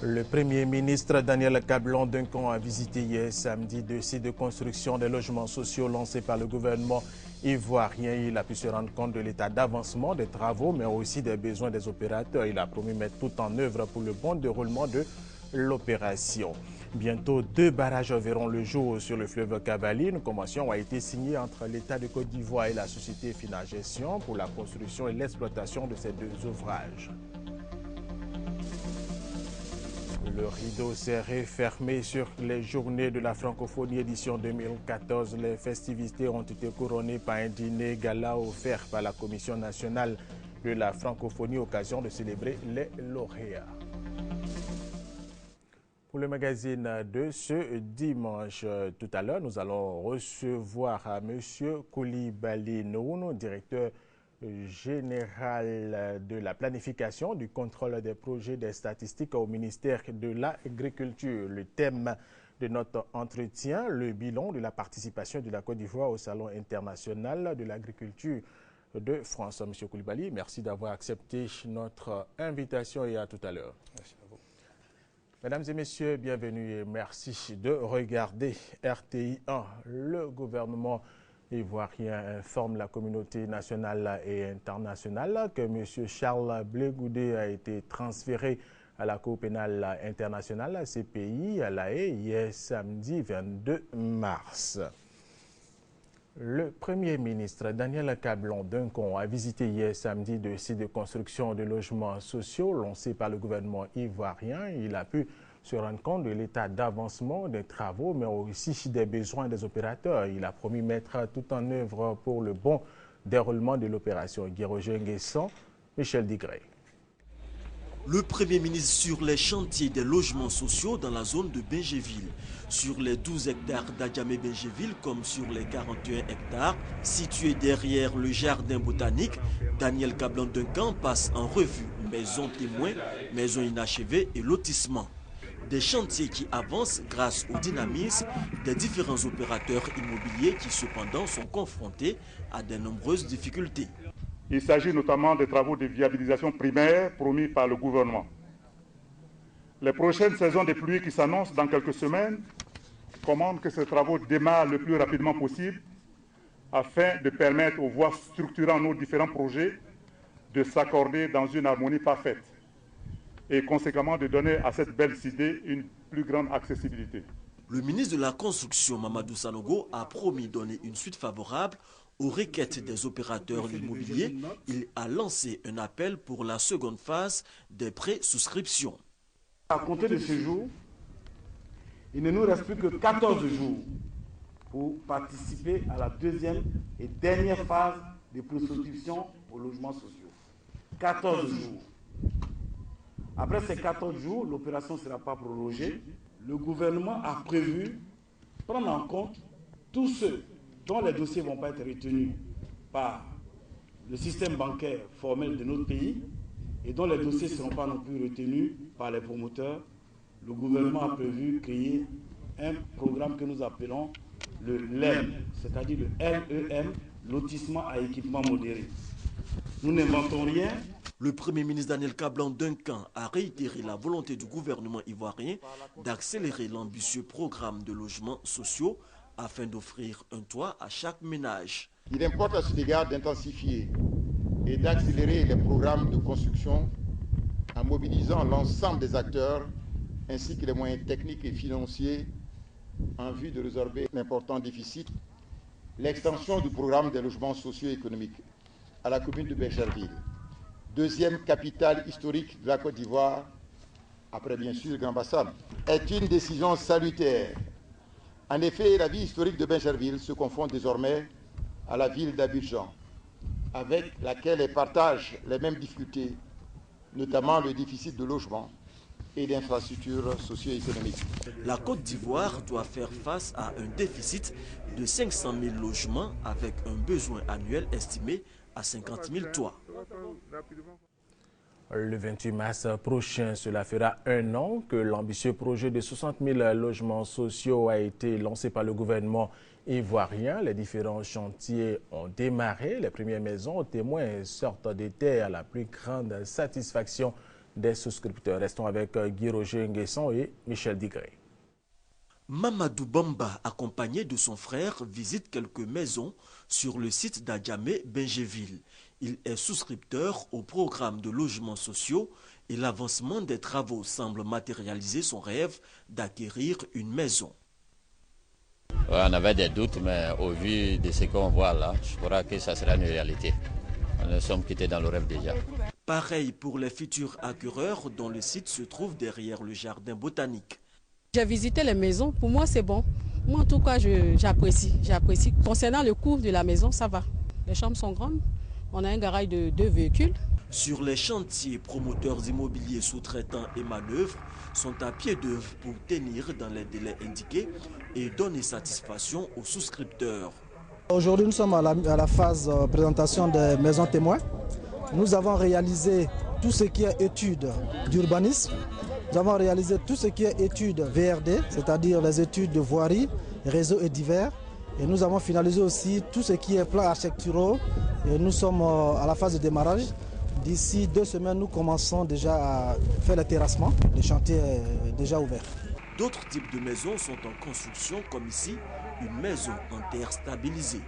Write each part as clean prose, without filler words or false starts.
Le Premier ministre Daniel Kablan-Duncan a visité hier samedi deux sites de construction des logements sociaux lancés par le gouvernement ivoirien. Il a pu se rendre compte de l'état d'avancement des travaux, mais aussi des besoins des opérateurs. Il a promis mettre tout en œuvre pour le bon déroulement de l'opération. Bientôt, 2 barrages verront le jour sur le fleuve Cavali. Une convention a été signée entre l'État de Côte d'Ivoire et la société Fina Gestion pour la construction et l'exploitation de ces 2 ouvrages. Le rideau serré fermé sur les journées de la francophonie édition 2014. Les festivités ont été couronnées par un dîner gala offert par la Commission nationale de la francophonie, occasion de célébrer les lauréats. Pour le magazine de ce dimanche, tout à l'heure, nous allons recevoir M. Coulibaly Nounou, directeur général de la planification, du contrôle des projets des statistiques au ministère de l'Agriculture. Le thème de notre entretien, le bilan de la participation de la Côte d'Ivoire au Salon international de l'agriculture de France. M. Coulibaly, merci d'avoir accepté notre invitation et à tout à l'heure. Merci à vous. Mesdames et messieurs, bienvenue et merci de regarder RTI 1. Le gouvernement ivoirien informe la communauté nationale et internationale que M. Charles Blé Goudé a été transféré à la Cour pénale internationale, CPI, à La Haye, hier samedi 22 mars. Le Premier ministre Daniel Kablan-Duncan a visité hier samedi deux sites de construction de logements sociaux lancés par le gouvernement ivoirien. Il a pu se rendre compte de l'état d'avancement des travaux, mais aussi des besoins des opérateurs. Il a promis mettre tout en œuvre pour le bon déroulement de l'opération. Guy-Roger Nguessan, Michel Digré. Le Premier ministre sur les chantiers des logements sociaux dans la zone de Bingéville. Sur les 12 hectares d'Adjamé-Bingéville comme sur les 41 hectares situés derrière le jardin botanique, Daniel Kablan-Duncan passe en revue maisons témoins, maisons inachevées et lotissements. Des chantiers qui avancent grâce au dynamisme des différents opérateurs immobiliers qui cependant sont confrontés à de nombreuses difficultés. Il s'agit notamment des travaux de viabilisation primaire promis par le gouvernement. Les prochaines saisons de pluie qui s'annoncent dans quelques semaines commandent que ces travaux démarrent le plus rapidement possible afin de permettre aux voies structurant nos différents projets de s'accorder dans une harmonie parfaite et conséquemment de donner à cette belle cité une plus grande accessibilité. Le ministre de la Construction, Mamadou Sanogo, a promis donner une suite favorable aux requêtes des opérateurs immobiliers. Il a lancé un appel pour la seconde phase des pré-souscriptions. À compter de ce jour, il ne nous reste plus que 14 jours pour participer à la deuxième et dernière phase des pré-souscriptions aux logements sociaux. 14 jours. Après ces 14 jours, l'opération ne sera pas prorogée. Le gouvernement a prévu prendre en compte tous ceux dont les dossiers ne vont pas être retenus par le système bancaire formel de notre pays et dont les dossiers ne seront pas non plus retenus par les promoteurs. Le gouvernement a prévu créer un programme que nous appelons le LEM, c'est-à-dire le LEM, lotissement à équipement modéré. Nous n'inventons rien. Le Premier ministre Daniel Kablan-Duncan a réitéré la volonté du gouvernement ivoirien d'accélérer l'ambitieux programme de logements sociaux afin d'offrir un toit à chaque ménage. Il importe à cet égard d'intensifier et d'accélérer les programmes de construction en mobilisant l'ensemble des acteurs ainsi que les moyens techniques et financiers en vue de résorber l'important déficit. L'extension du programme des logements socio-économiques à la commune de Bécherville, deuxième capitale historique de la Côte d'Ivoire, après bien sûr Grand Bassam, est une décision salutaire. En effet, la vie historique de Bécherville se confond désormais à la ville d'Abidjan, avec laquelle elle partage les mêmes difficultés, notamment le déficit de logement et d'infrastructures socio-économiques. La Côte d'Ivoire doit faire face à un déficit de 500 000 logements avec un besoin annuel estimé à 50 000 toits. Le 28 mars prochain, cela fera un an que l'ambitieux projet de 60 000 logements sociaux a été lancé par le gouvernement ivoirien. Les différents chantiers ont démarré. Les premières maisons aux témoins sortent des terres à la plus grande satisfaction des souscripteurs. Restons avec Guy Roger Nguesson et Michel Digré. Mamadou Bamba, accompagné de son frère, visite quelques maisons sur le site d'Adjamé-Benjéville. Il est souscripteur au programme de logements sociaux et l'avancement des travaux semble matérialiser son rêve d'acquérir une maison. Ouais, on avait des doutes, mais au vu de ce qu'on voit là, je crois que ça sera une réalité. Nous sommes quittés dans le rêve déjà. Pareil pour les futurs acquéreurs dont le site se trouve derrière le jardin botanique. J'ai visité les maisons, pour moi c'est bon. Moi en tout cas j'apprécie. Concernant le coût de la maison, ça va. Les chambres sont grandes, on a un garage de 2 véhicules. Sur les chantiers, promoteurs immobiliers sous-traitants et manœuvres sont à pied d'œuvre pour tenir dans les délais indiqués et donner satisfaction aux souscripteurs. Aujourd'hui, nous sommes à la phase présentation des maisons témoins. Nous avons réalisé tout ce qui est études d'urbanisme. Nous avons réalisé tout ce qui est études VRD, c'est-à-dire les études de voirie, réseaux et divers. Et nous avons finalisé aussi tout ce qui est plans architecturaux. Et nous sommes à la phase de démarrage. D'ici 2 semaines, nous commençons déjà à faire le terrassement. Le chantier est déjà ouvert. D'autres types de maisons sont en construction, comme ici, une maison en terre stabilisée.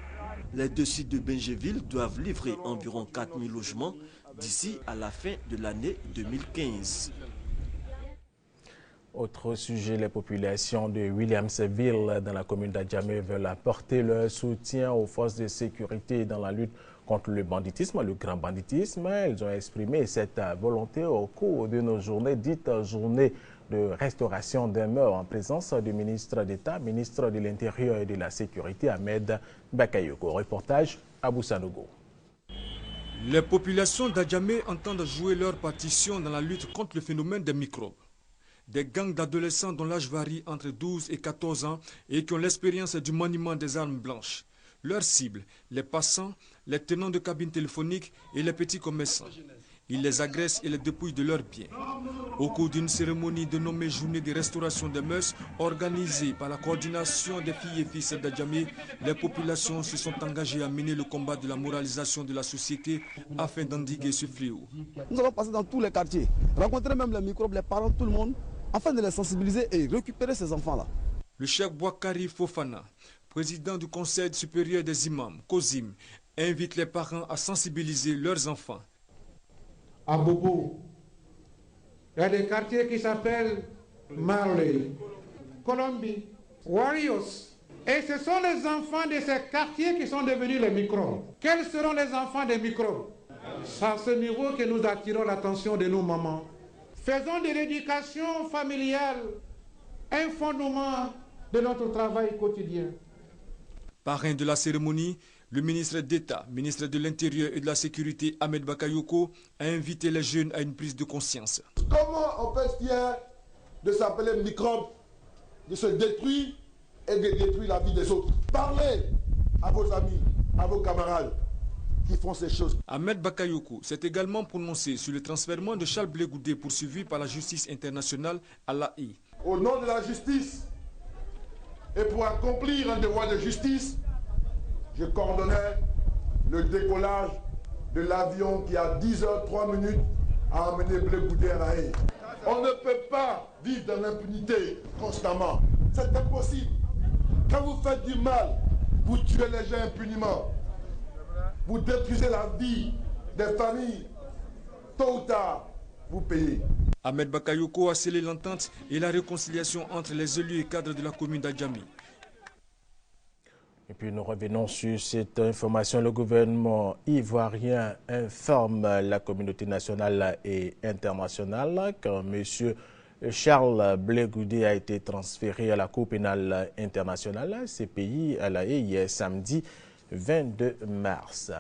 Les 2 sites de Benjéville doivent livrer environ 4000 logements d'ici à la fin de l'année 2015. Autre sujet, les populations de Williamsville dans la commune d'Adjamé veulent apporter leur soutien aux forces de sécurité dans la lutte contre le banditisme, le grand banditisme. Ils ont exprimé cette volonté au cours de nos journées, dites journées de restauration des mœurs, en présence du ministre d'État, ministre de l'Intérieur et de la Sécurité, Ahmed Bakayoko. Reportage à Boussanogo. Les populations d'Adjamé entendent jouer leur partition dans la lutte contre le phénomène des microbes. Des gangs d'adolescents dont l'âge varie entre 12 et 14 ans et qui ont l'expérience du maniement des armes blanches. Leur cible, les passants, les tenants de cabines téléphoniques et les petits commerçants. Ils les agressent et les dépouillent de leurs biens. Au cours d'une cérémonie dénommée Journée de restauration des mœurs, organisée par la coordination des filles et fils d'Adjamé, les populations se sont engagées à mener le combat de la moralisation de la société afin d'endiguer ce fléau. Nous allons passer dans tous les quartiers, rencontrer même les microbes, les parents, tout le monde, afin de les sensibiliser et récupérer ces enfants-là. Le cheikh Bouakari Fofana, président du Conseil supérieur des imams, COSIM, invite les parents à sensibiliser leurs enfants. À Bobo, il y a des quartiers qui s'appellent Marley, Colombie, Warriors. Et ce sont les enfants de ces quartiers qui sont devenus les microbes. Quels seront les enfants des microbes? C'est à ce niveau que nous attirons l'attention de nos mamans. Faisons de l'éducation familiale un fondement de notre travail quotidien. Parrain de la cérémonie, le ministre d'État, ministre de l'Intérieur et de la Sécurité, Ahmed Bakayoko, a invité les jeunes à une prise de conscience. Comment on peut être fier de s'appeler microbe, de se détruire et de détruire la vie des autres? Parlez à vos amis, à vos camarades qui font ces choses. Ahmed Bakayoko s'est également prononcé sur le transfèrement de Charles Blé Goudé poursuivi par la justice internationale à La Haye. Au nom de la justice et pour accomplir un devoir de justice, je coordonnais le décollage de l'avion qui à 10h03 a emmené Blé Goudé à La Haye. On ne peut pas vivre dans l'impunité constamment. C'est impossible. Quand vous faites du mal, vous tuez les gens impunément. Vous détruisez la vie des familles. Tôt ou tard, vous payez. Ahmed Bakayoko a scellé l'entente et la réconciliation entre les élus et cadres de la commune d'Adjamé. Et puis nous revenons sur cette information. Le gouvernement ivoirien informe la communauté nationale et internationale que M. Charles Blé Goudé a été transféré à la Cour pénale internationale, CPI, à La Haye, hier samedi 22 mars.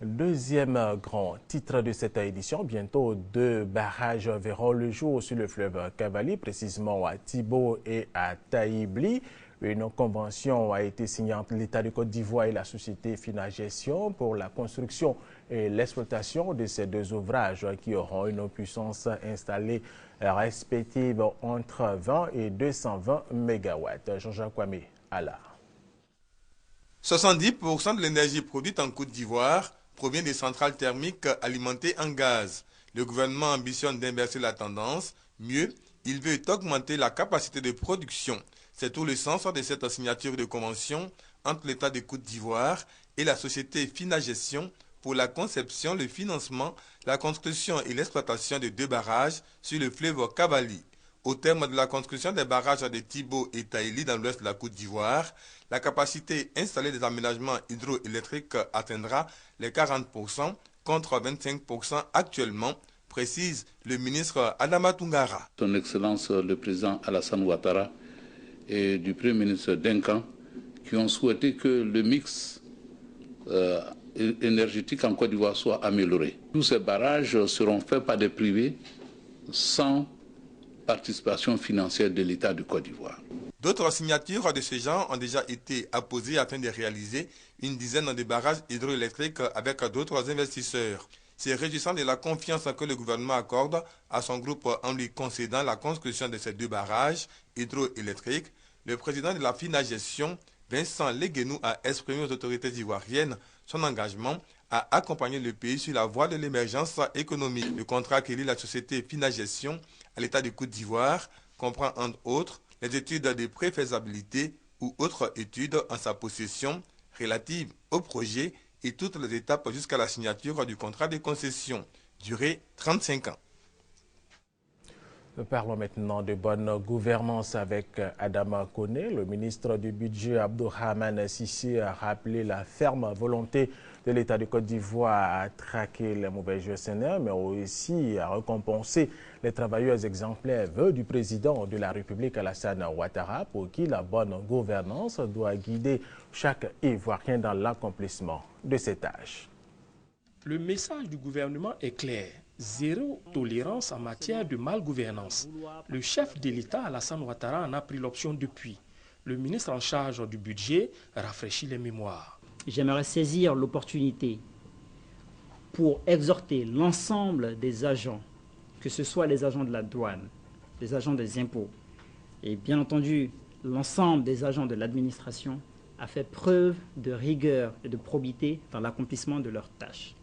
Deuxième grand titre de cette édition, bientôt 2 barrages verront le jour sur le fleuve Cavali, précisément à Thibaut et à Taïbli. Une convention a été signée entre l'État de Côte d'Ivoire et la société Fina Gestion pour la construction et l'exploitation de ces 2 ouvrages qui auront une puissance installée respective entre 20 et 220 MW. Jean-Jacques Kwame, Ala. 70% de l'énergie produite en Côte d'Ivoire provient des centrales thermiques alimentées en gaz. Le gouvernement ambitionne d'inverser la tendance. Mieux, il veut augmenter la capacité de production. C'est tout le sens de cette signature de convention entre l'État de Côte d'Ivoire et la société Finagestion pour la conception, le financement, la construction et l'exploitation de 2 barrages sur le fleuve Cavali. Au terme de la construction des barrages de Thibaut et Taïli dans l'ouest de la Côte d'Ivoire, la capacité installée des aménagements hydroélectriques atteindra les 40% contre 25% actuellement, précise le ministre Adama Toungara. Son Excellence le président Alassane Ouattara et du Premier ministre Denkan qui ont souhaité que le mix énergétique en Côte d'Ivoire soit amélioré. Tous ces barrages seront faits par des privés sans participation financière de l'État de Côte d'Ivoire. D'autres signatures de ce genre ont déjà été apposées afin de réaliser une dizaine de barrages hydroélectriques avec d'autres investisseurs. C'est réjouissant de la confiance que le gouvernement accorde à son groupe en lui concédant la construction de ces 2 barrages hydroélectriques. Le président de la Finagestion, Vincent Leguenou, a exprimé aux autorités ivoiriennes son engagement à accompagner le pays sur la voie de l'émergence économique. Le contrat qui lie la société Finagestion à l'État de Côte d'Ivoire comprend entre autres les études de préfaisabilité ou autres études en sa possession relatives au projet et toutes les étapes jusqu'à la signature du contrat de concession, durée 35 ans. Parlons maintenant de bonne gouvernance avec Adama Koné. Le ministre du Budget Abdourahmane Sissi a rappelé la ferme volonté de l'État de Côte d'Ivoire à traquer les mauvais gestionnaires, mais aussi à récompenser les travailleurs exemplaires vœux du président de la République Alassane Ouattara, pour qui la bonne gouvernance doit guider chaque Ivoirien dans l'accomplissement de ses tâches. Le message du gouvernement est clair. Zéro tolérance en matière de malgouvernance. Le chef de l'État, Alassane Ouattara, en a pris l'option depuis. Le ministre en charge du budget rafraîchit les mémoires. J'aimerais saisir l'opportunité pour exhorter l'ensemble des agents, que ce soit les agents de la douane, les agents des impôts et bien entendu l'ensemble des agents de l'administration, à faire preuve de rigueur et de probité dans l'accomplissement de leurs tâches.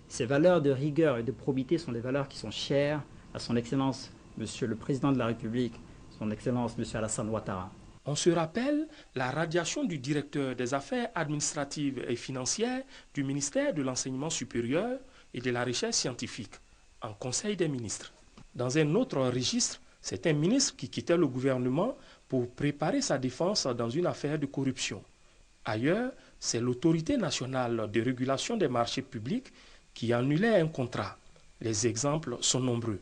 Ces valeurs de rigueur et de probité sont des valeurs qui sont chères à son Excellence, Monsieur le Président de la République, son Excellence, Monsieur Alassane Ouattara. On se rappelle la radiation du directeur des affaires administratives et financières du ministère de l'Enseignement supérieur et de la Recherche scientifique en Conseil des ministres. Dans un autre registre, c'est un ministre qui quittait le gouvernement pour préparer sa défense dans une affaire de corruption. Ailleurs, c'est l'autorité nationale de régulation des marchés publics qui annulait un contrat. Les exemples sont nombreux.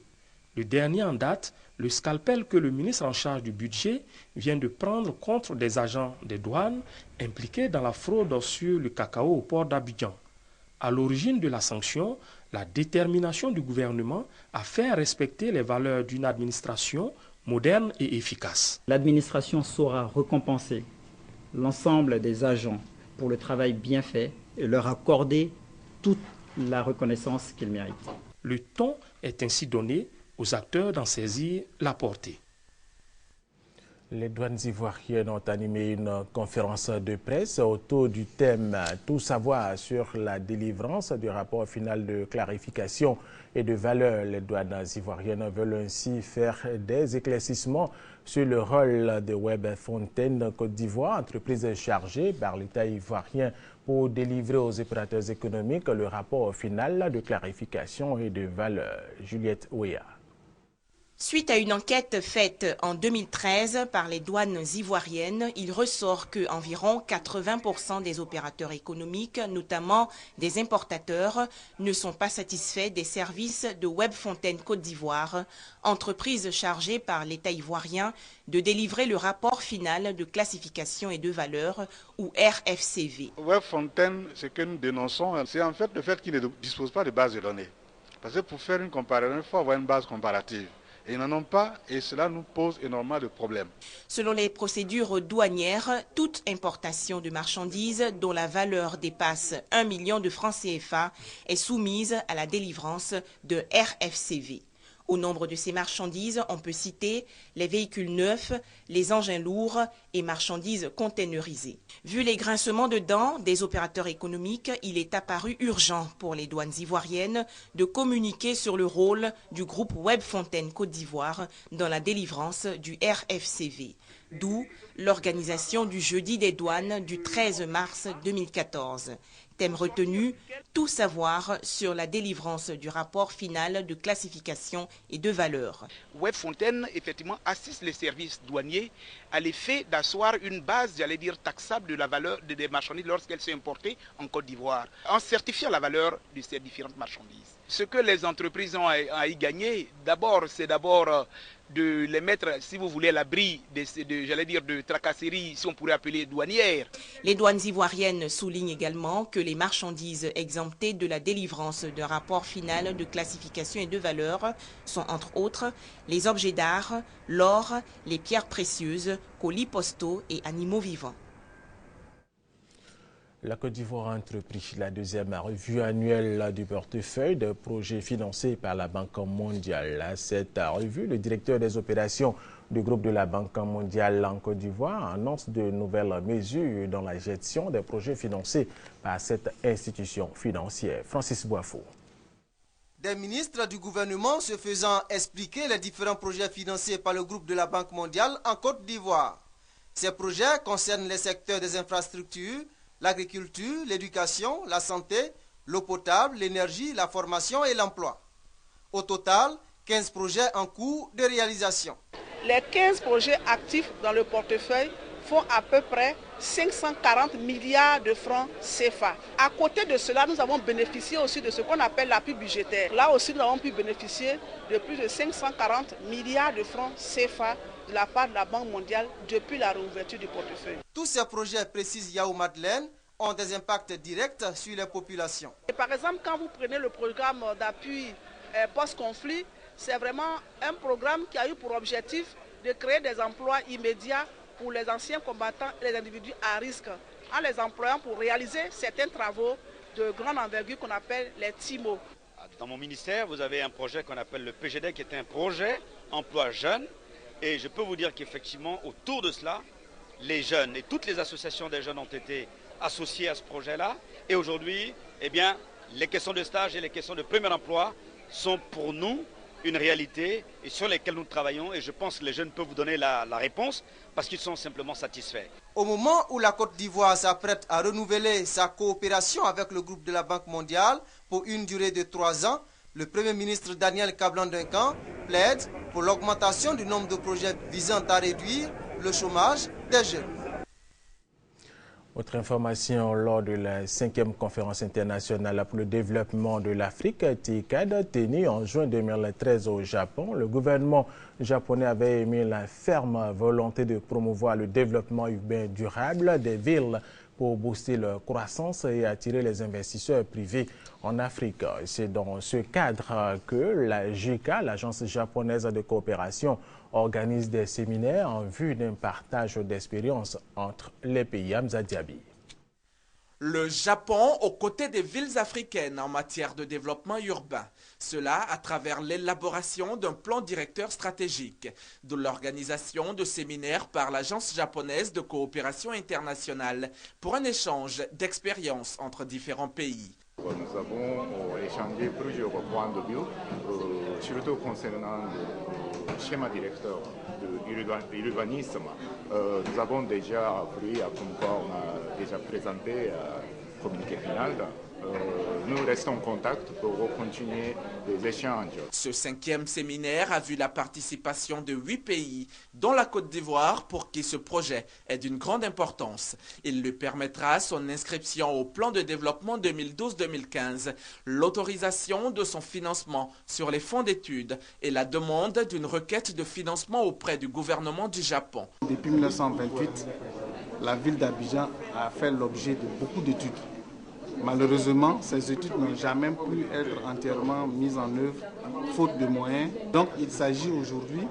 Le dernier en date, le scalpel que le ministre en charge du budget vient de prendre contre des agents des douanes impliqués dans la fraude sur le cacao au port d'Abidjan. À l'origine de la sanction, la détermination du gouvernement à faire respecter les valeurs d'une administration moderne et efficace. L'administration saura récompenser l'ensemble des agents pour le travail bien fait et leur accorder toute la reconnaissance qu'ils méritent. Le ton est ainsi donné aux acteurs d'en saisir la portée. Les douanes ivoiriennes ont animé une conférence de presse autour du thème « Tout savoir sur la délivrance du rapport final de clarification et de valeur ». Les douanes ivoiriennes veulent ainsi faire des éclaircissements sur le rôle de Web Fontaine Côte d'Ivoire, entreprise chargée par l'État ivoirien pour délivrer aux opérateurs économiques le rapport final de clarification et de valeur. Juliette Ouéa. Suite à une enquête faite en 2013 par les douanes ivoiriennes, il ressort que environ 80% des opérateurs économiques, notamment des importateurs, ne sont pas satisfaits des services de Web Fontaine Côte d'Ivoire, entreprise chargée par l'État ivoirien de délivrer le rapport final de classification et de valeur, ou RFCV. Web Fontaine, ce que nous dénonçons, c'est en fait le fait qu'il ne dispose pas de base de données. Parce que pour faire une comparaison, il faut avoir une base comparative. Et ils n'en ont pas et cela nous pose énormément de problèmes. Selon les procédures douanières, toute importation de marchandises dont la valeur dépasse 1 million de francs CFA est soumise à la délivrance de RFCV. Au nombre de ces marchandises, on peut citer les véhicules neufs, les engins lourds et marchandises containerisées. Vu les grincements de dents des opérateurs économiques, il est apparu urgent pour les douanes ivoiriennes de communiquer sur le rôle du groupe Webfontaine Côte d'Ivoire dans la délivrance du RFCV. D'où l'organisation du Jeudi des douanes du 13 mars 2014. Thème retenu, tout savoir sur la délivrance du rapport final de classification et de valeur. Webfontaine, effectivement, assiste les services douaniers à l'effet d'asseoir une base, j'allais dire, taxable de la valeur des marchandises lorsqu'elles sont importées en Côte d'Ivoire, en certifiant la valeur de ces différentes marchandises. Ce que les entreprises ont à y gagner, c'est d'abord de les mettre, si vous voulez, à l'abri de tracasseries, si on pourrait appeler douanières. Les douanes ivoiriennes soulignent également que les marchandises exemptées de la délivrance d'un rapport final de classification et de valeur sont entre autres les objets d'art, l'or, les pierres précieuses, colis postaux et animaux vivants. La Côte d'Ivoire a entrepris la deuxième revue annuelle du portefeuille de projets financés par la Banque mondiale. À cette revue, le directeur des opérations du groupe de la Banque mondiale en Côte d'Ivoire annonce de nouvelles mesures dans la gestion des projets financés par cette institution financière. Francis Boifo. Des ministres du gouvernement se faisant expliquer les différents projets financés par le groupe de la Banque mondiale en Côte d'Ivoire. Ces projets concernent les secteurs des infrastructures, l'agriculture, l'éducation, la santé, l'eau potable, l'énergie, la formation et l'emploi. Au total, 15 projets en cours de réalisation. Les 15 projets actifs dans le portefeuille font à peu près 540 milliards de francs CFA. À côté de cela, nous avons bénéficié aussi de ce qu'on appelle l'appui budgétaire. Là aussi, nous avons pu bénéficier de plus de 540 milliards de francs CFA de la part de la Banque mondiale depuis la réouverture du portefeuille. Tous ces projets, précise Yao Madeleine, ont des impacts directs sur les populations. Et par exemple, quand vous prenez le programme d'appui post-conflit, c'est vraiment un programme qui a eu pour objectif de créer des emplois immédiats pour les anciens combattants et les individus à risque, en les employant pour réaliser certains travaux de grande envergure qu'on appelle les TIMO. Dans mon ministère, vous avez un projet qu'on appelle le PGD, qui est un projet emploi jeune. Et je peux vous dire qu'effectivement, autour de cela, les jeunes et toutes les associations des jeunes ont été associées à ce projet-là. Et aujourd'hui, eh bien, les questions de stage et les questions de premier emploi sont pour nous une réalité et sur lesquelles nous travaillons. Et je pense que les jeunes peuvent vous donner la réponse parce qu'ils sont simplement satisfaits. Au moment où la Côte d'Ivoire s'apprête à renouveler sa coopération avec le groupe de la Banque mondiale pour une durée de 3 ans, le Premier ministre Daniel Kablan-Duncan plaide pour l'augmentation du nombre de projets visant à réduire le chômage des jeunes. Autre information, lors de la 5e conférence internationale pour le développement de l'Afrique, TICAD, tenue en juin 2013 au Japon, le gouvernement japonais avait émis la ferme volonté de promouvoir le développement urbain durable des villes pour booster leur croissance et attirer les investisseurs privés en Afrique. C'est dans ce cadre que la JICA, l'agence japonaise de coopération, organise des séminaires en vue d'un partage d'expériences entre les pays. Hamza Diaby. Le Japon aux côtés des villes africaines en matière de développement urbain. Cela à travers l'élaboration d'un plan directeur stratégique, de l'organisation de séminaires par l'Agence japonaise de coopération internationale pour un échange d'expériences entre différents pays. Nous avons échangé plusieurs points de vue, surtout concernant le schéma directeur de l'urbanisme. Nous avons déjà pris, comme quoi on a déjà présenté un communiqué final. Nous restons en contact pour continuer les échanges. Ce 5e séminaire a vu la participation de 8 pays, dont la Côte d'Ivoire, pour qui ce projet est d'une grande importance. Il lui permettra son inscription au plan de développement 2012-2015, l'autorisation de son financement sur les fonds d'études et la demande d'une requête de financement auprès du gouvernement du Japon. Depuis 1928, la ville d'Abidjan a fait l'objet de beaucoup d'études. Malheureusement, ces études n'ont jamais pu être entièrement mises en œuvre, faute de moyens. Donc il s'agit aujourd'hui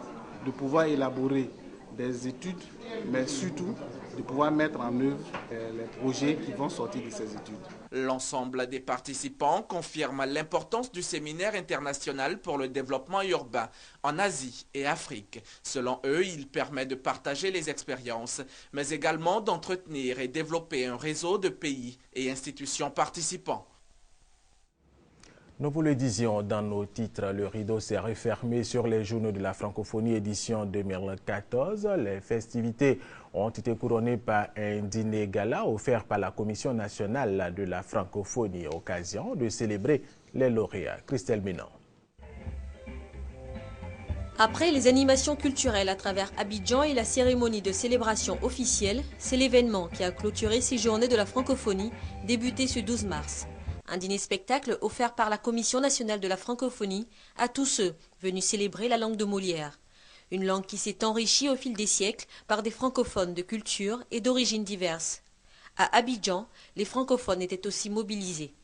de pouvoir élaborer des études, mais surtout de pouvoir mettre en œuvre les projets qui vont sortir de ces études. L'ensemble des participants confirme l'importance du séminaire international pour le développement urbain en Asie et Afrique. Selon eux, il permet de partager les expériences, mais également d'entretenir et développer un réseau de pays et institutions participants. Nous vous le disions dans nos titres, le rideau s'est refermé sur les journaux de la francophonie édition 2014. Les festivités ont été couronnées par un dîner gala offert par la Commission nationale de la francophonie, occasion de célébrer les lauréats. Christelle Ménan. Après les animations culturelles à travers Abidjan et la cérémonie de célébration officielle, c'est l'événement qui a clôturé ces journées de la francophonie, débuté ce 12 mars. Un dîner-spectacle offert par la Commission nationale de la francophonie à tous ceux venus célébrer la langue de Molière. Une langue qui s'est enrichie au fil des siècles par des francophones de culture et d'origines diverses. À Abidjan, les francophones étaient aussi mobilisés.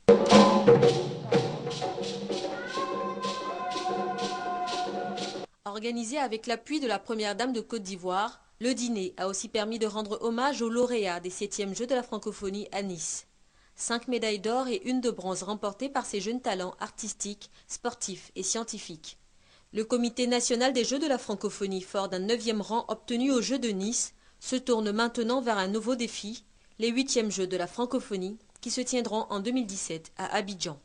Organisé avec l'appui de la Première Dame de Côte d'Ivoire, le dîner a aussi permis de rendre hommage aux lauréats des 7e Jeux de la francophonie à Nice. 5 médailles d'or et 1 de bronze remportées par ces jeunes talents artistiques, sportifs et scientifiques. Le Comité national des Jeux de la francophonie, fort d'un 9e rang obtenu aux Jeux de Nice, se tourne maintenant vers un nouveau défi, les 8e Jeux de la francophonie, qui se tiendront en 2017 à Abidjan.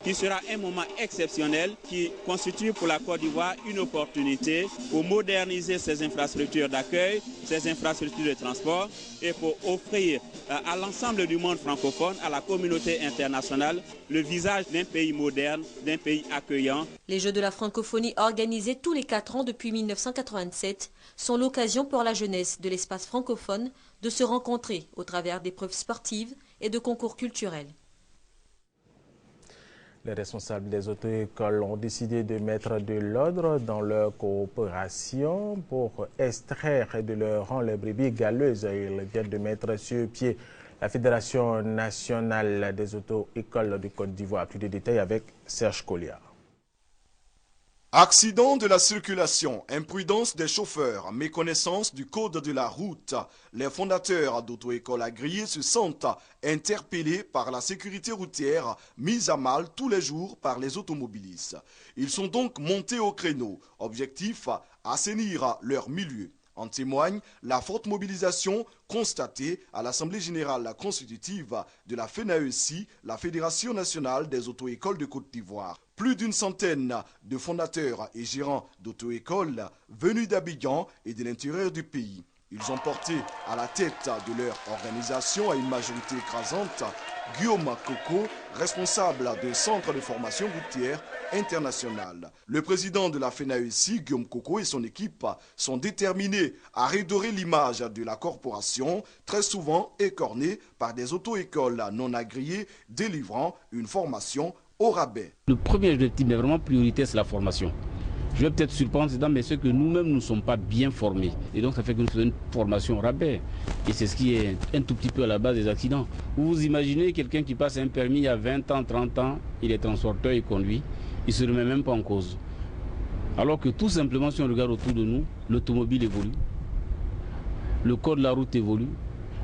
Qui sera un moment exceptionnel qui constitue pour la Côte d'Ivoire une opportunité pour moderniser ses infrastructures d'accueil, ses infrastructures de transport et pour offrir à l'ensemble du monde francophone, à la communauté internationale, le visage d'un pays moderne, d'un pays accueillant. Les Jeux de la francophonie organisés tous les 4 ans depuis 1987 sont l'occasion pour la jeunesse de l'espace francophone de se rencontrer au travers d'épreuves sportives et de concours culturels. Les responsables des auto-écoles ont décidé de mettre de l'ordre dans leur coopération pour extraire de leur rang les brebis galeuses. Ils viennent de mettre sur pied la Fédération nationale des auto-écoles de Côte d'Ivoire. Plus de détails avec Serge Colliard. Accident de la circulation, imprudence des chauffeurs, méconnaissance du code de la route. Les fondateurs d'auto-écoles agréées se sentent interpellés par la sécurité routière mise à mal tous les jours par les automobilistes. Ils sont donc montés au créneau. Objectif, assainir leur milieu. En témoigne la forte mobilisation constatée à l'Assemblée générale constitutive de la FENAECI, la Fédération nationale des auto-écoles de Côte d'Ivoire. Plus d'une centaine de fondateurs et gérants d'auto-écoles venus d'Abidjan et de l'intérieur du pays. Ils ont porté à la tête de leur organisation à une majorité écrasante Guillaume Coco, responsable d'un centre de formation routière international. Le président de la FENAECI, Guillaume Coco, et son équipe sont déterminés à redorer l'image de la corporation, très souvent écornée par des auto-écoles non agréées délivrant une formation au rabais. Le premier objectif, mais vraiment prioritaire, c'est la formation. Je vais peut-être surprendre ces dames, mais c'est que nous-mêmes, nous ne sommes pas bien formés. Et donc, ça fait que nous faisons une formation au rabais. Et c'est ce qui est un tout petit peu à la base des accidents. Vous imaginez quelqu'un qui passe un permis il y a 20 ans, 30 ans, il est transporteur, il conduit, il ne se remet même pas en cause. Alors que tout simplement, si on regarde autour de nous, l'automobile évolue, le code de la route évolue,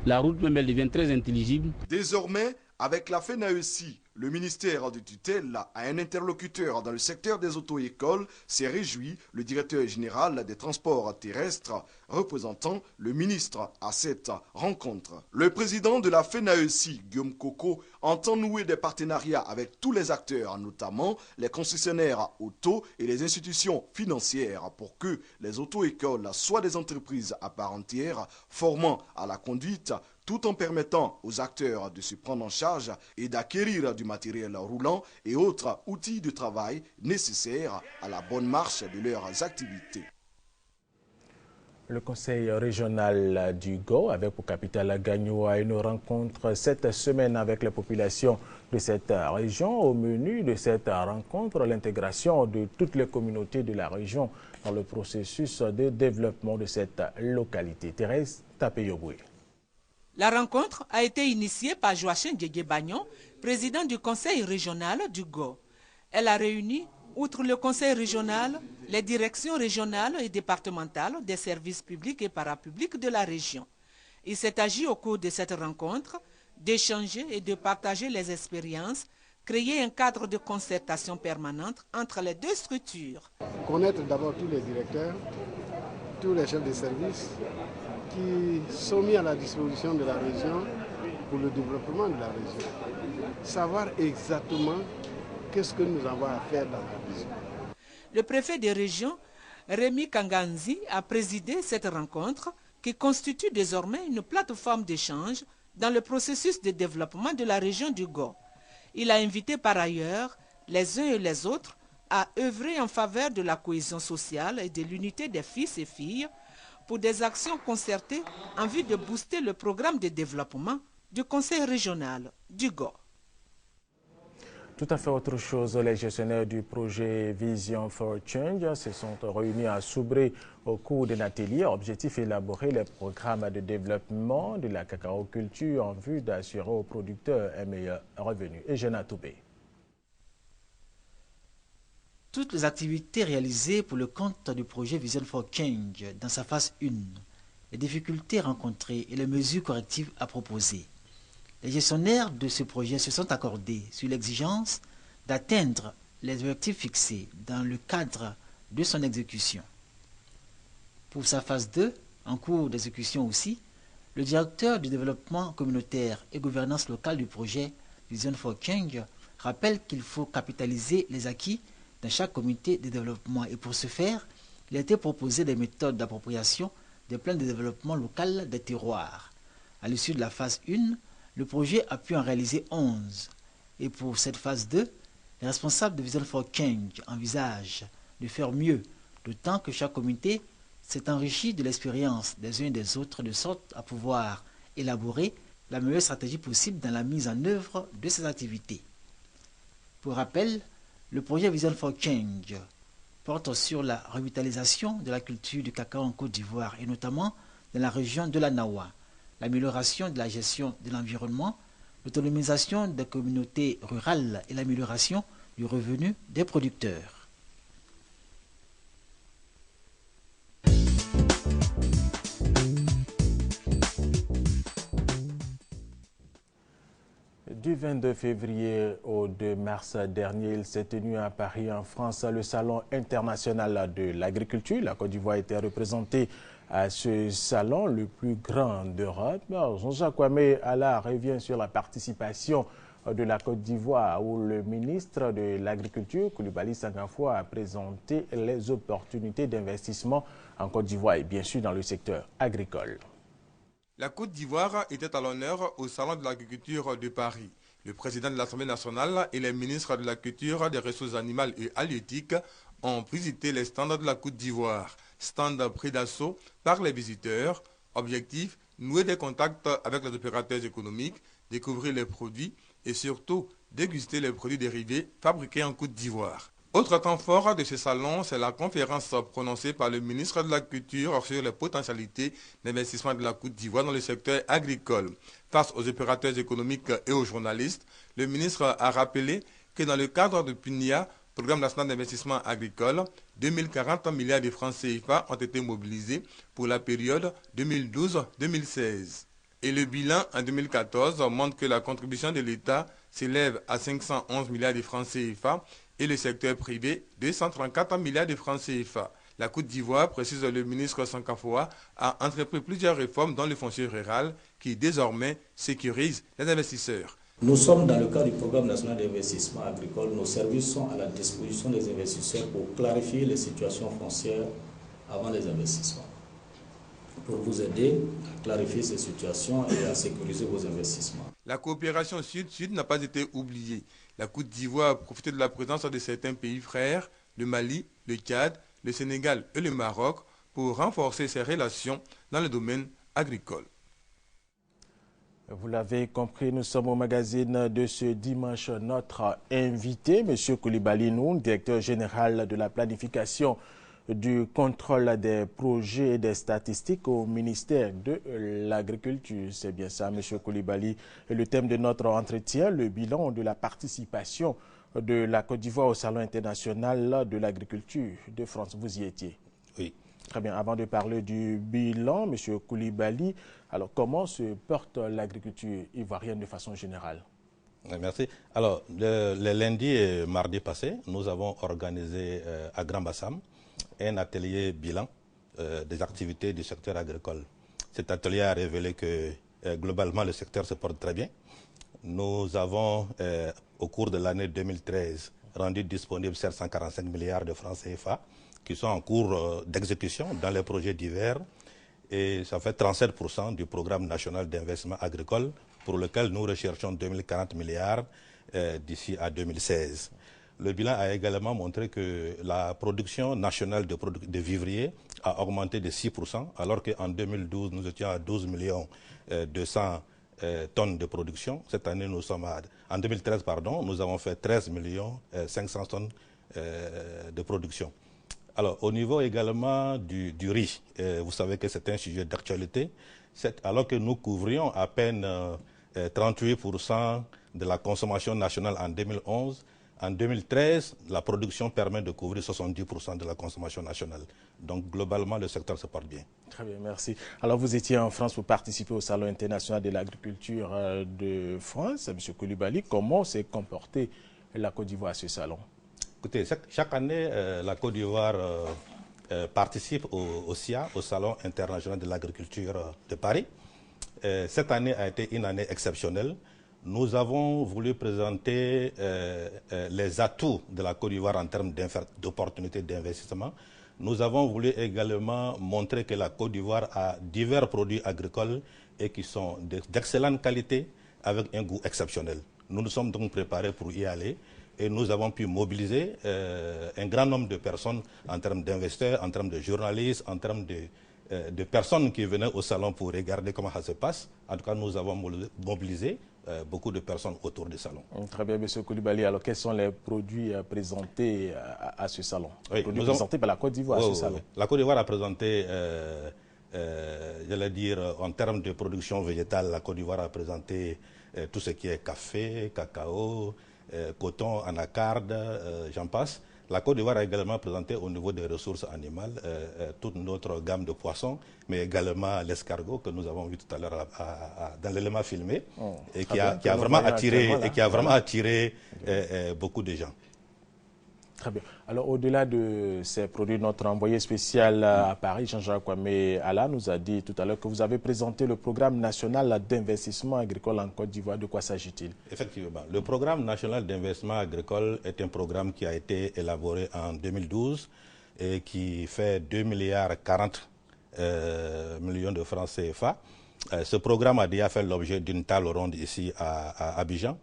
la route même, elle devient très intelligible. Désormais, avec la FENAECI, le ministère de tutelle a un interlocuteur dans le secteur des auto-écoles, s'est réjoui le directeur général des transports terrestres, représentant le ministre à cette rencontre. Le président de la FENAECI, Guillaume Coco, entend nouer des partenariats avec tous les acteurs, notamment les concessionnaires auto et les institutions financières, pour que les auto-écoles soient des entreprises à part entière, formant à la conduite, tout en permettant aux acteurs de se prendre en charge et d'acquérir du matériel roulant et autres outils de travail nécessaires à la bonne marche de leurs activités. Le conseil régional du GO avait pour capitale Gagnoa une rencontre cette semaine avec les populations de cette région. Au menu de cette rencontre, l'intégration de toutes les communautés de la région dans le processus de développement de cette localité. Thérèse Tapeyoboué. La rencontre a été initiée par Joachim Djégué-Bagnon, président du conseil régional du GO. Elle a réuni, outre le conseil régional, les directions régionales et départementales des services publics et parapublics de la région. Il s'est agi au cours de cette rencontre d'échanger et de partager les expériences, créer un cadre de concertation permanente entre les deux structures. Connaître d'abord tous les directeurs, tous les chefs de service qui sont mis à la disposition de la région pour le développement de la région. Savoir exactement qu'est-ce que nous avons à faire dans la région. Le préfet de région, Rémi Kanganzi, a présidé cette rencontre qui constitue désormais une plateforme d'échange dans le processus de développement de la région du Go. Il a invité par ailleurs les uns et les autres à œuvrer en faveur de la cohésion sociale et de l'unité des fils et filles pour des actions concertées en vue de booster le programme de développement du Conseil régional du Go. Tout à fait autre chose, les gestionnaires du projet Vision for Change se sont réunis à Soubré au cours d'un atelier. Objectif élaborer les programmes de développement de la cacaoculture en vue d'assurer aux producteurs un meilleur revenu. Et Jenna Toubé. Toutes les activités réalisées pour le compte du projet Vision for Change dans sa phase 1, les difficultés rencontrées et les mesures correctives à proposer. Les gestionnaires de ce projet se sont accordés sur l'exigence d'atteindre les objectifs fixés dans le cadre de son exécution. Pour sa phase 2, en cours d'exécution aussi, le directeur du développement communautaire et gouvernance locale du projet Vision for Change rappelle qu'il faut capitaliser les acquis dans chaque comité de développement et pour ce faire, il a été proposé des méthodes d'appropriation des plans de développement local des terroirs. À l'issue de la phase 1, le projet a pu en réaliser 11. Et pour cette phase 2, les responsables de Vision for Change envisagent de faire mieux, d'autant que chaque comité s'est enrichi de l'expérience des uns et des autres de sorte à pouvoir élaborer la meilleure stratégie possible dans la mise en œuvre de ces activités. Pour rappel, le projet Vision for Change porte sur la revitalisation de la culture du cacao en Côte d'Ivoire et notamment dans la région de la Nawa, l'amélioration de la gestion de l'environnement, l'autonomisation des communautés rurales et l'amélioration du revenu des producteurs. Du 22 février au 2 mars dernier, il s'est tenu à Paris, en France, le Salon international de l'agriculture. La Côte d'Ivoire était représentée à ce salon, le plus grand d'Europe. Jean-Jacques Kwame Alla revient sur la participation de la Côte d'Ivoire, où le ministre de l'Agriculture, Coulibaly Sangafoua, a présenté les opportunités d'investissement en Côte d'Ivoire et bien sûr dans le secteur agricole. La Côte d'Ivoire était à l'honneur au Salon de l'agriculture de Paris. Le président de l'Assemblée nationale et les ministres de la Culture, des Ressources animales et halieutiques ont visité les stands de la Côte d'Ivoire. Stands pris d'assaut par les visiteurs. Objectif, nouer des contacts avec les opérateurs économiques, découvrir les produits et surtout déguster les produits dérivés fabriqués en Côte d'Ivoire. Autre temps fort de ce salon, c'est la conférence prononcée par le ministre de la Culture sur les potentialités d'investissement de la Côte d'Ivoire dans le secteur agricole. Face aux opérateurs économiques et aux journalistes, le ministre a rappelé que dans le cadre de PNIA, Programme national d'investissement agricole, 2040 milliards de francs CFA ont été mobilisés pour la période 2012-2016. Et le bilan en 2014 montre que la contribution de l'État s'élève à 511 milliards de francs CFA et le secteur privé 234 milliards de francs CFA. La Côte d'Ivoire, précise le ministre Sangafoua, a entrepris plusieurs réformes dans le foncier rural qui désormais sécurisent les investisseurs. Nous sommes dans le cadre du programme national d'investissement agricole. Nos services sont à la disposition des investisseurs pour clarifier les situations foncières avant les investissements, pour vous aider à clarifier ces situations et à sécuriser vos investissements. La coopération sud-sud n'a pas été oubliée. La Côte d'Ivoire a profité de la présence de certains pays frères, le Mali, le Tchad, le Sénégal et le Maroc, pour renforcer ses relations dans le domaine agricole. Vous l'avez compris, nous sommes au magazine de ce dimanche. Notre invité, M. Coulibaly Noun, directeur général de la planification du contrôle des projets et des statistiques au ministère de l'Agriculture. C'est bien ça, M. Coulibaly. Et le thème de notre entretien, le bilan de la participation de la Côte d'Ivoire au Salon international de l'agriculture de France. Vous y étiez? Oui. Très bien. Avant de parler du bilan, M. Coulibaly, Alors, comment se porte l'agriculture ivoirienne de façon générale? Merci. Alors, le lundi et mardi passé, nous avons organisé à Grand Bassam un atelier bilan des activités du secteur agricole. Cet atelier a révélé que globalement le secteur se porte très bien. Nous avons, au cours de l'année 2013, rendu disponibles 745 milliards de francs CFA qui sont en cours d'exécution dans les projets divers. Et ça fait 37% du programme national d'investissement agricole pour lequel nous recherchons 2040 milliards d'ici à 2016. Le bilan a également montré que la production nationale de vivriers a augmenté de 6%, alors qu'en 2012, nous étions à 12 200 tonnes de production. Cette année, nous sommes en 2013, pardon, nous avons fait 13 500 tonnes de production. Alors, au niveau également du riz, vous savez que c'est un sujet d'actualité. Alors que nous couvrions à peine 38% de la consommation nationale en 2011, en 2013, la production permet de couvrir 70% de la consommation nationale. Donc, globalement, le secteur se porte bien. Très bien, merci. Alors, vous étiez en France pour participer au Salon international de l'agriculture de France. M. Koulibaly, comment s'est comportée la Côte d'Ivoire à ce salon? Écoutez, chaque année, la Côte d'Ivoire participe au SIA, au Salon international de l'agriculture de Paris. Cette année a été une année exceptionnelle. Nous avons voulu présenter les atouts de la Côte d'Ivoire en termes d'opportunités d'investissement. Nous avons voulu également montrer que la Côte d'Ivoire a divers produits agricoles et qui sont d'excellente qualité avec un goût exceptionnel. Nous nous sommes donc préparés pour y aller et nous avons pu mobiliser un grand nombre de personnes en termes d'investisseurs, en termes de journalistes, en termes de personnes qui venaient au salon pour regarder comment ça se passe. En tout cas, nous avons mobilisé beaucoup de personnes autour du salon. Très bien, M. Koulibaly. Alors, quels sont les produits présentés à ce salon? Oui, produits présentés par la Côte d'Ivoire à ce salon. La Côte d'Ivoire a présenté, j'allais dire, en termes de production végétale, la Côte d'Ivoire a présenté tout ce qui est café, cacao, coton, anacarde, j'en passe. La Côte d'Ivoire a également présenté au niveau des ressources animales toute notre gamme de poissons, mais également l'escargot que nous avons vu tout à l'heure dans l'élément filmé et qui a vraiment attiré beaucoup de gens. Très bien. Alors, au-delà de ces produits, notre envoyé spécial à Paris, Jean-Jacques Kwame Alla, nous a dit tout à l'heure que vous avez présenté le programme national d'investissement agricole en Côte d'Ivoire. De quoi s'agit-il? Effectivement. Le programme national d'investissement agricole est un programme qui a été élaboré en 2012 et qui fait 2,40 milliards de francs CFA. Ce programme a déjà fait l'objet d'une table ronde ici à Abidjan,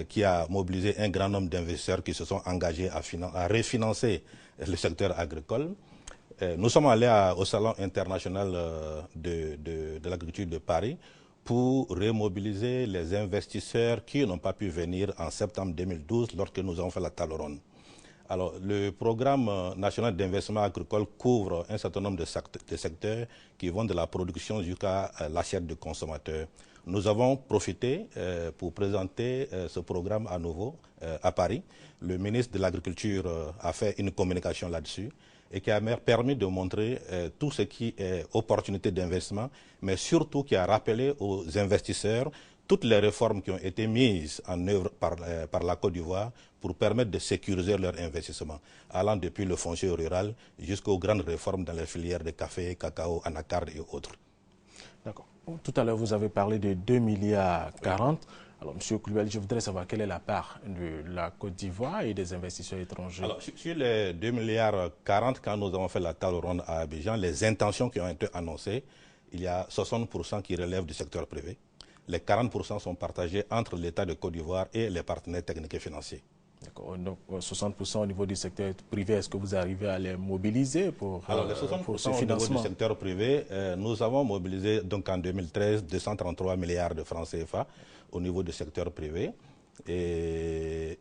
qui a mobilisé un grand nombre d'investisseurs qui se sont engagés à refinancer le secteur agricole. Nous sommes allés au Salon international de l'agriculture de Paris pour remobiliser les investisseurs qui n'ont pas pu venir en septembre 2012 lorsque nous avons fait la table ronde. Alors, le programme national d'investissement agricole couvre un certain nombre de secteurs qui vont de la production jusqu'à l'assiette du consommateur. Nous avons profité pour présenter ce programme à nouveau à Paris. Le ministre de l'Agriculture a fait une communication là-dessus et qui a permis de montrer tout ce qui est opportunité d'investissement, mais surtout qui a rappelé aux investisseurs toutes les réformes qui ont été mises en œuvre par la Côte d'Ivoire pour permettre de sécuriser leur investissement, allant depuis le foncier rural jusqu'aux grandes réformes dans les filières de café, cacao, anacarde et autres. D'accord. Tout à l'heure, vous avez parlé de 2,40 milliards. Alors, M. Koulibaly, je voudrais savoir quelle est la part de la Côte d'Ivoire et des investisseurs étrangers. Alors, sur les 2,40 milliards, quand nous avons fait la table ronde à Abidjan, les intentions qui ont été annoncées, il y a 60% qui relèvent du secteur privé. Les 40% sont partagés entre l'État de Côte d'Ivoire et les partenaires techniques et financiers. D'accord. Donc, 60% au niveau du secteur privé, est-ce que vous arrivez à les mobiliser pour ce financement? Au niveau du secteur privé, nous avons mobilisé donc en 2013 233 milliards de francs CFA au niveau du secteur privé. Et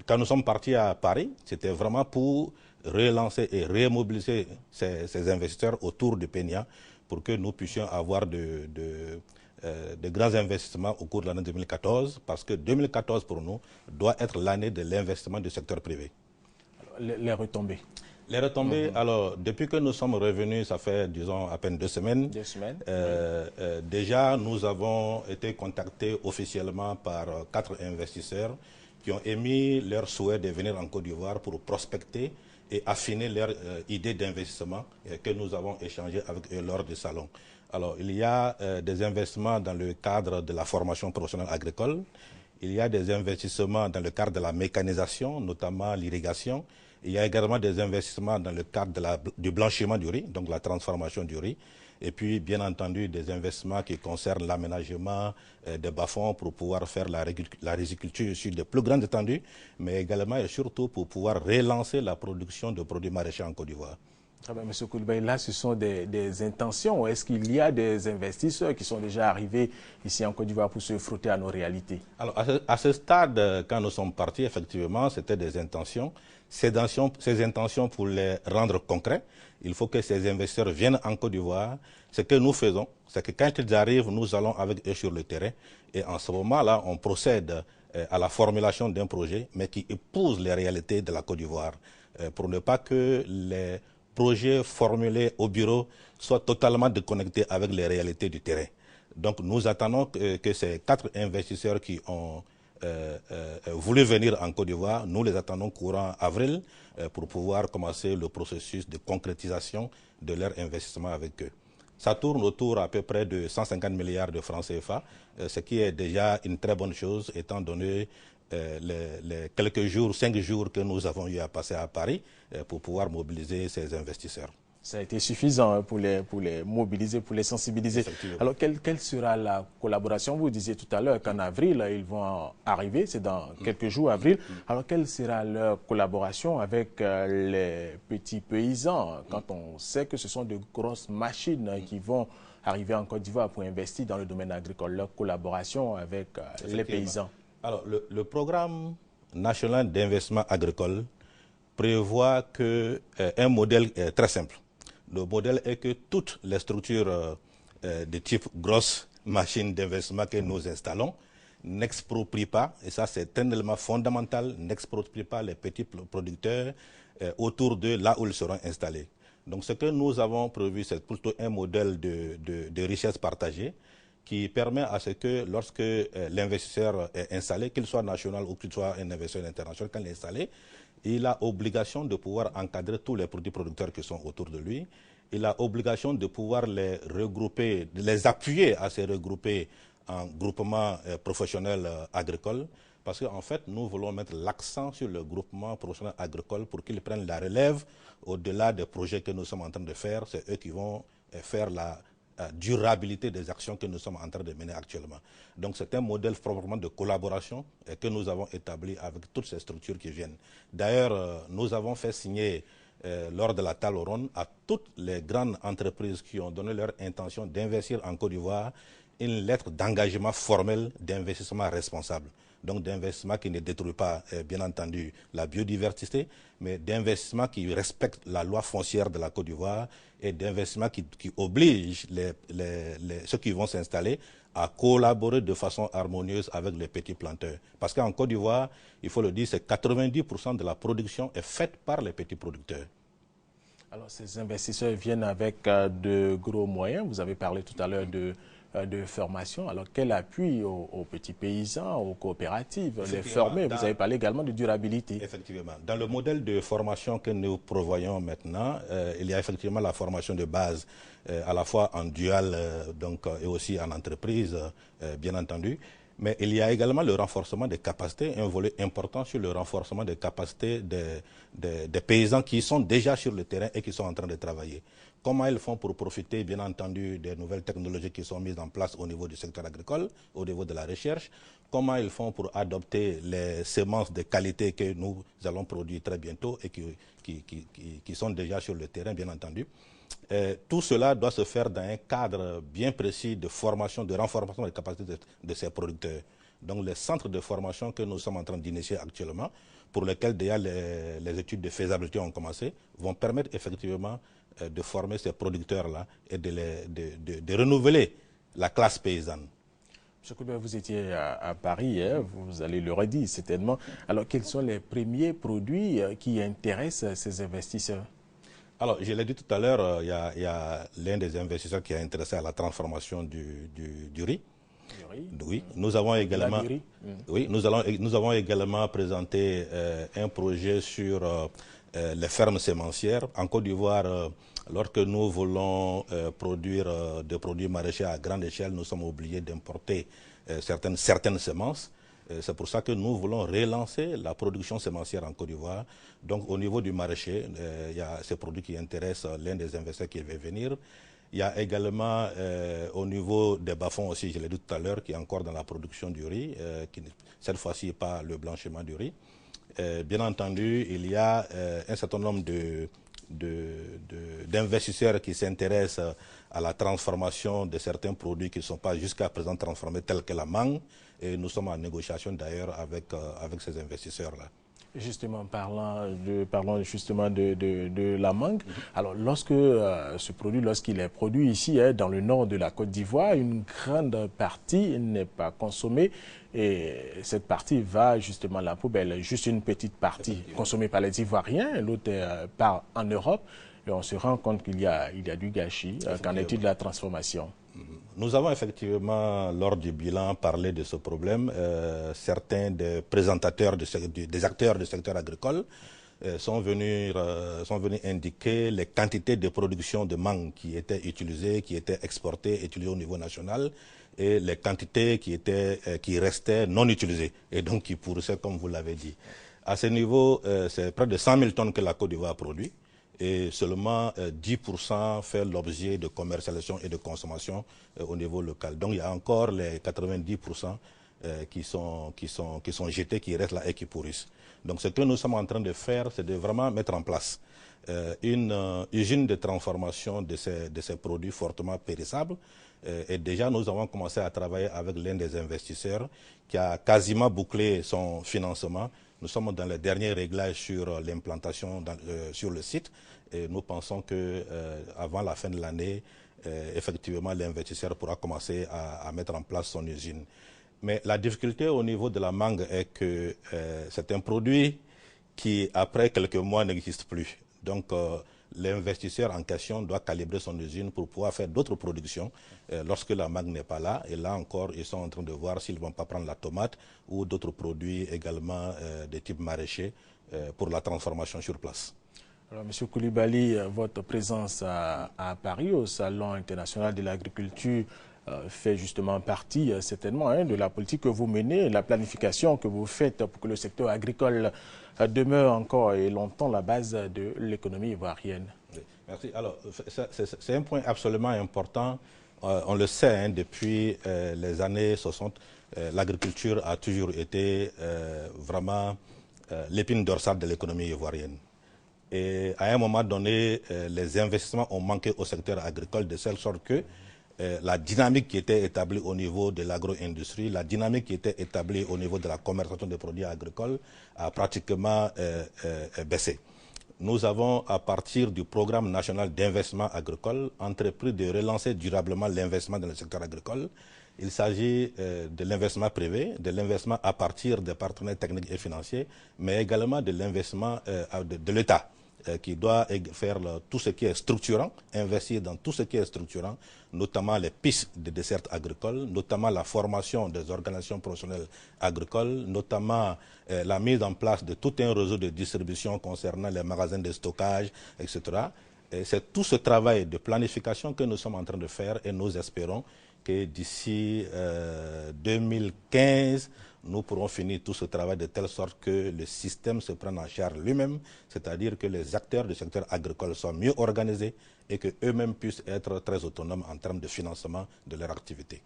quand nous sommes partis à Paris, c'était vraiment pour relancer et remobiliser ces investisseurs autour du PENIA pour que nous puissions avoir de grands investissements au cours de l'année 2014, parce que 2014 pour nous doit être l'année de l'investissement du secteur privé. Les retombées? Les retombées, alors, depuis que nous sommes revenus, ça fait, disons, à peine 2 semaines. Déjà, nous avons été contactés officiellement par 4 investisseurs qui ont émis leur souhait de venir en Côte d'Ivoire pour prospecter et affiner leur idée d'investissement que nous avons échangé avec eux lors du salon. Alors, il y a des investissements dans le cadre de la formation professionnelle agricole. Il y a des investissements dans le cadre de la mécanisation, notamment l'irrigation. Il y a également des investissements dans le cadre du blanchiment du riz, donc la transformation du riz. Et puis, bien entendu, des investissements qui concernent l'aménagement des bas-fonds pour pouvoir faire la riziculture sur de plus grandes étendues, mais également et surtout pour pouvoir relancer la production de produits maraîchers en Côte d'Ivoire. Ah ben, M. Koulibaly, là, ce sont des intentions. Est-ce qu'il y a des investisseurs qui sont déjà arrivés ici en Côte d'Ivoire pour se frotter à nos réalités? Alors, à ce stade, quand nous sommes partis, effectivement, c'était des intentions. Ces intentions, pour les rendre concrets, il faut que ces investisseurs viennent en Côte d'Ivoire. Ce que nous faisons, c'est que quand ils arrivent, nous allons avec eux sur le terrain. Et en ce moment-là, on procède à la formulation d'un projet, mais qui épouse les réalités de la Côte d'Ivoire, pour ne pas que les projets formulés au bureau soient totalement déconnectés avec les réalités du terrain. Donc nous attendons que ces 4 investisseurs qui ont voulu venir en Côte d'Ivoire, nous les attendons courant avril pour pouvoir commencer le processus de concrétisation de leur investissement avec eux. Ça tourne autour à peu près de 150 milliards de francs CFA, ce qui est déjà une très bonne chose étant donné les quelques jours, 5 jours que nous avons eu à passer à Paris pour pouvoir mobiliser ces investisseurs. Ça a été suffisant pour les mobiliser, pour les sensibiliser. Alors, quelle sera la collaboration? Vous disiez tout à l'heure qu'en avril, ils vont arriver, c'est dans quelques jours, avril. Alors, quelle sera leur collaboration avec les petits paysans, quand on sait que ce sont de grosses machines qui vont arriver en Côte d'Ivoire pour investir dans le domaine agricole, leur collaboration avec les paysans? Alors, le programme national d'investissement agricole prévoit un modèle très simple. Le modèle est que toutes les structures de type grosses machines d'investissement que nous installons n'exproprient pas, et ça c'est un élément fondamental, n'exproprient pas les petits producteurs autour de là où ils seront installés. Donc ce que nous avons prévu, c'est plutôt un modèle de richesse partagée qui permet à ce que lorsque l'investisseur est installé, qu'il soit national ou qu'il soit un investisseur international, quand il est installé, il a obligation de pouvoir encadrer tous les produits producteurs qui sont autour de lui. Il a obligation de pouvoir les regrouper, de les appuyer à se regrouper en groupements professionnels agricoles. Parce qu'en fait, nous voulons mettre l'accent sur le groupement professionnel agricole pour qu'ils prennent la relève au-delà des projets que nous sommes en train de faire. C'est eux qui vont faire la durabilité des actions que nous sommes en train de mener actuellement. Donc c'est un modèle proprement de collaboration que nous avons établi avec toutes ces structures qui viennent. D'ailleurs, nous avons fait signer lors de la table ronde à toutes les grandes entreprises qui ont donné leur intention d'investir en Côte d'Ivoire une lettre d'engagement formel d'investissement responsable. Donc d'investissement qui ne détruit pas, bien entendu, la biodiversité, mais d'investissement qui respecte la loi foncière de la Côte d'Ivoire et d'investissement qui oblige ceux qui vont s'installer à collaborer de façon harmonieuse avec les petits planteurs. Parce qu'en Côte d'Ivoire, il faut le dire, c'est 90% de la production est faite par les petits producteurs. Alors ces investisseurs viennent avec de gros moyens. Vous avez parlé tout à l'heure de formation. Alors, quel appui aux petits paysans, aux coopératives, les former? Vous avez parlé également de durabilité. Effectivement. Dans le modèle de formation que nous prévoyons maintenant, il y a effectivement la formation de base, à la fois en dual et aussi en entreprise, bien entendu. Mais il y a également le renforcement des capacités, un volet important sur le renforcement des capacités des paysans qui sont déjà sur le terrain et qui sont en train de travailler. Comment ils font pour profiter, bien entendu, des nouvelles technologies qui sont mises en place au niveau du secteur agricole, au niveau de la recherche. Comment ils font pour adopter les semences de qualité que nous allons produire très bientôt et qui sont déjà sur le terrain, bien entendu. Tout cela doit se faire dans un cadre bien précis de formation, de renforcement des capacités de ces producteurs. Donc les centres de formation que nous sommes en train d'initier actuellement, pour lesquels déjà les études de faisabilité ont commencé, vont permettre effectivement de former ces producteurs-là et de renouveler la classe paysanne. M. Koulibaly, vous étiez à Paris, vous allez le redire certainement. Alors, quels sont les premiers produits qui intéressent ces investisseurs? Alors, je l'ai dit tout à l'heure, il y a l'un des investisseurs qui est intéressé à la transformation du riz. Oui, nous avons également, nous avons également présenté un projet sur les fermes sémencières. En Côte d'Ivoire, lorsque nous voulons produire des produits maraîchers à grande échelle, nous sommes obligés d'importer certaines semences. C'est pour ça que nous voulons relancer la production sémencière en Côte d'Ivoire. Donc au niveau du maraîcher, il y a ces produits qui intéressent l'un des investisseurs qui va venir. Il y a également au niveau des bas-fonds aussi, je l'ai dit tout à l'heure, qui est encore dans la production du riz, qui cette fois-ci pas le blanchiment du riz. Bien entendu, il y a un certain nombre d'investisseurs qui s'intéressent à la transformation de certains produits qui ne sont pas jusqu'à présent transformés, tels que la mangue. Et nous sommes en négociation d'ailleurs avec ces investisseurs-là. Justement, parlons justement de la mangue. Alors, lorsque ce produit, lorsqu'il est produit ici, dans le nord de la Côte d'Ivoire, une grande partie n'est pas consommée et cette partie va justement à la poubelle. Juste une petite partie consommée par les Ivoiriens, l'autre part en Europe. Et on se rend compte qu'il y a du gâchis. Qu'en est-il de la transformation? Nous avons effectivement, lors du bilan, parlé de ce problème. Certains des présentateurs, des acteurs du secteur agricole sont venus indiquer les quantités de production de mangue qui étaient utilisées, qui étaient exportées, utilisées au niveau national, et les quantités qui restaient non utilisées, et donc qui pourrissaient, comme vous l'avez dit. À ce niveau, c'est près de 100 000 tonnes que la Côte d'Ivoire produit. Et seulement 10% fait l'objet de commercialisation et de consommation au niveau local. Donc il y a encore les 90% qui sont jetés, qui restent là et qui pourrissent. Donc ce que nous sommes en train de faire, c'est de vraiment mettre en place une usine de transformation de ces produits fortement périssables. Et déjà, nous avons commencé à travailler avec l'un des investisseurs qui a quasiment bouclé son financement. Nous sommes dans les derniers réglages sur l'implantation sur le site et nous pensons qu'avant la fin de l'année, effectivement, l'investisseur pourra commencer à mettre en place son usine. Mais la difficulté au niveau de la mangue est que c'est un produit qui, après quelques mois, n'existe plus. Donc, l'investisseur en question doit calibrer son usine pour pouvoir faire d'autres productions lorsque la mangue n'est pas là. Et là encore, ils sont en train de voir s'ils ne vont pas prendre la tomate ou d'autres produits également de type maraîcher pour la transformation sur place. Alors, M. Koulibaly, votre présence à Paris au Salon international de l'agriculture fait justement partie certainement de la politique que vous menez, la planification que vous faites pour que le secteur agricole demeure encore et longtemps la base de l'économie ivoirienne. Oui, merci. Alors, c'est un point absolument important. On le sait, depuis les années 60, l'agriculture a toujours été vraiment l'épine dorsale de l'économie ivoirienne. Et à un moment donné, les investissements ont manqué au secteur agricole de telle sorte que la dynamique qui était établie au niveau de l'agro-industrie, la dynamique qui était établie au niveau de la commercialisation des produits agricoles a pratiquement baissé. Nous avons, à partir du programme national d'investissement agricole, entrepris de relancer durablement l'investissement dans le secteur agricole. Il s'agit de l'investissement privé, de l'investissement à partir des partenaires techniques et financiers, mais également de l'investissement de l'État, qui doit faire tout ce qui est structurant, investir dans tout ce qui est structurant, notamment les pistes de desserte agricole, notamment la formation des organisations professionnelles agricoles, notamment la mise en place de tout un réseau de distribution concernant les magasins de stockage, etc. C'est tout ce travail de planification que nous sommes en train de faire et nous espérons que d'ici 2015, nous pourrons finir tout ce travail de telle sorte que le système se prenne en charge lui-même, c'est-à-dire que les acteurs du secteur agricole soient mieux organisés et qu'eux-mêmes puissent être très autonomes en termes de financement de leur activité.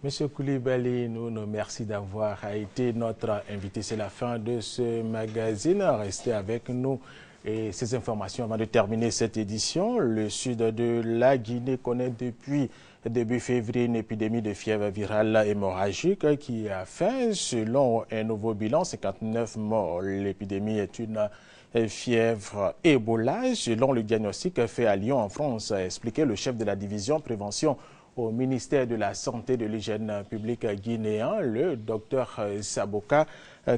Monsieur Koulibaly, nous merci d'avoir été notre invité. C'est la fin de ce magazine. Restez avec nous. Et ces informations avant de terminer cette édition, le sud de la Guinée connaît depuis début février une épidémie de fièvre virale hémorragique qui a fait, selon un nouveau bilan, 59 morts. L'épidémie est une fièvre Ebola, selon le diagnostic fait à Lyon en France, a expliqué le chef de la division prévention au ministère de la Santé et de l'Hygiène publique guinéen, le docteur Saboka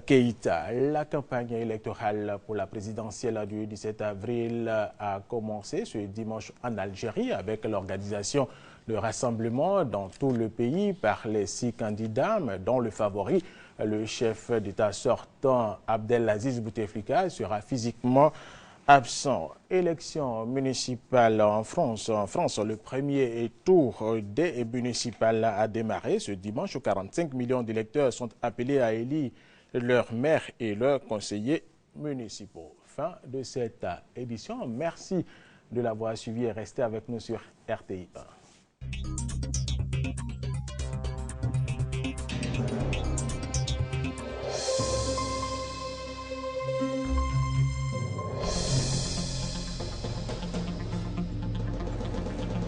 Keïta. La campagne électorale pour la présidentielle du 17 avril a commencé ce dimanche en Algérie avec l'organisation de rassemblements dans tout le pays par les 6 candidats, dont le favori, le chef d'État sortant Abdelaziz Bouteflika, sera physiquement absent. Élection municipale en France. En France, le premier tour des municipales a démarré ce dimanche. 45 millions d'électeurs sont appelés à élire leurs maires et leurs conseillers municipaux. Fin de cette édition. Merci de l'avoir suivi et restez avec nous sur RTI 1.